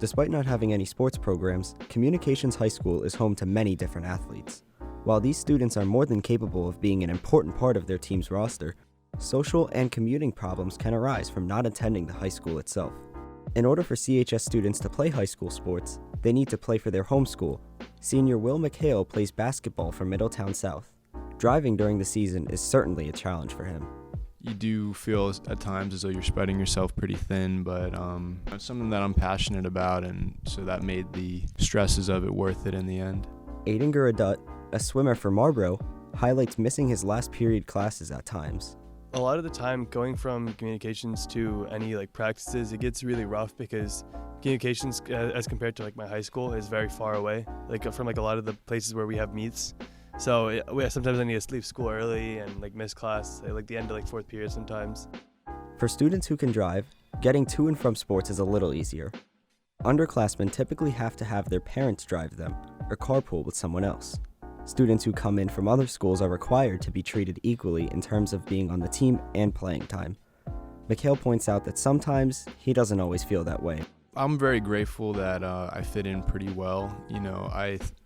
Despite not having any sports programs, Communications High School is home to many different athletes. While these students are more than capable of being an important part of their team's roster, social and commuting problems can arise from not attending the high school itself. In order for CHS students to play high school sports, they need to play for their home school. Senior McHale plays basketball for Middletown South. Driving during the season is certainly a challenge for him. You do feel at times as though you're spreading yourself pretty thin, but it's something that I'm passionate about, and so that made the stresses of it worth it in the end. Aydin Gurrudutt, a swimmer for Marlborough, highlights missing his last period classes at times. A lot of the time going from communications to any practices, it gets really rough because communications as compared to my high school is very far away, from a lot of the places where we have meets. So sometimes I need to leave school early and miss class at the end of fourth period sometimes. For students who can drive, getting to and from sports is a little easier. Underclassmen typically have to have their parents drive them or carpool with someone else. Students who come in from other schools are required to be treated equally in terms of being on the team and playing time. McHale points out that sometimes he doesn't always feel that way. I'm very grateful that I fit in pretty well.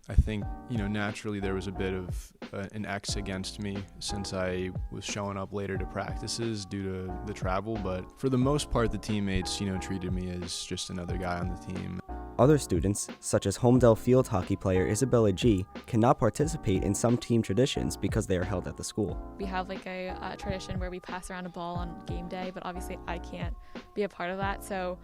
I think naturally there was a bit of an X against me since I was showing up later to practices due to the travel, but for the most part the teammates treated me as just another guy on the team. Other students, such as Homedale field hockey player Isabella Ji, cannot participate in some team traditions because they are held at the school. We have a tradition where we pass around a ball on game day, but obviously I can't be a part of that, so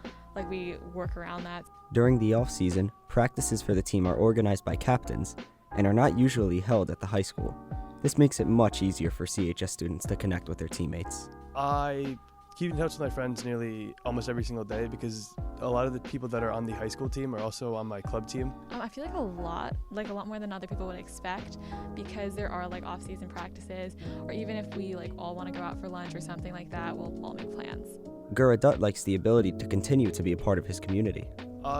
we work around that. During the off-season, practices for the team are organized by captains and are not usually held at the high school. This makes it much easier for CHS students to connect with their teammates. I keep in touch with my friends nearly almost every single day because a lot of the people that are on the high school team are also on my club team. I feel a lot more than other people would expect because there are off-season practices, or even if we all want to go out for lunch or something like that, we'll all make plans. Gurrudutt likes the ability to continue to be a part of his community.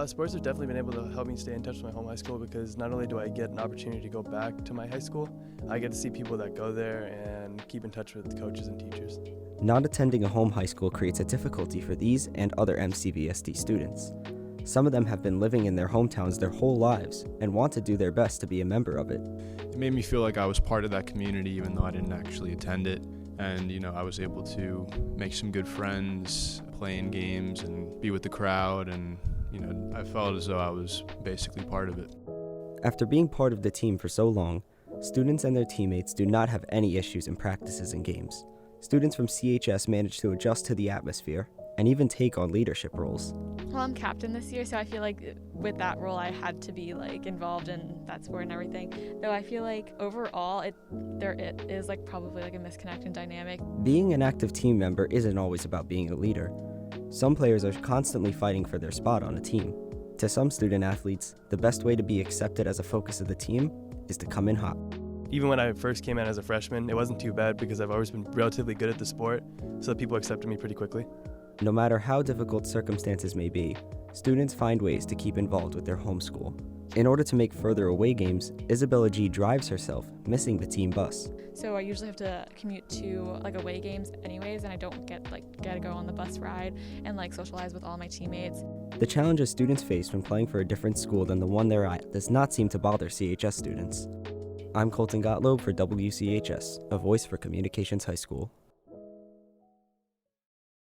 Sports have definitely been able to help me stay in touch with my home high school because not only do I get an opportunity to go back to my high school, I get to see people that go there and keep in touch with coaches and teachers. Not attending a home high school creates a difficulty for these and other MCVSD students. Some of them have been living in their hometowns their whole lives and want to do their best to be a member of it. It made me feel like I was part of that community even though I didn't actually attend it. And, I was able to make some good friends, play in games, and be with the crowd, and, I felt as though I was basically part of it. After being part of the team for so long, students and their teammates do not have any issues in practices and games. Students from CHS manage to adjust to the atmosphere and even take on leadership roles. Well, I'm captain this year, so I feel with that role I had to be involved in that sport and everything. Though I feel overall it is probably a misconnect in dynamic. Being an active team member isn't always about being a leader. Some players are constantly fighting for their spot on a team. To some student athletes, the best way to be accepted as a focus of the team is to come in hot. Even when I first came in as a freshman, it wasn't too bad because I've always been relatively good at the sport, so people accepted me pretty quickly. No matter how difficult circumstances may be, students find ways to keep involved with their home school. In order to make further away games, Isabella Ji drives herself, missing the team bus. So I usually have to commute to away games anyways, and I don't get to go on the bus ride and socialize with all my teammates. The challenges students face when playing for a different school than the one they're at does not seem to bother CHS students. I'm Colten Gottlob for WCHS, a voice for Communications High School.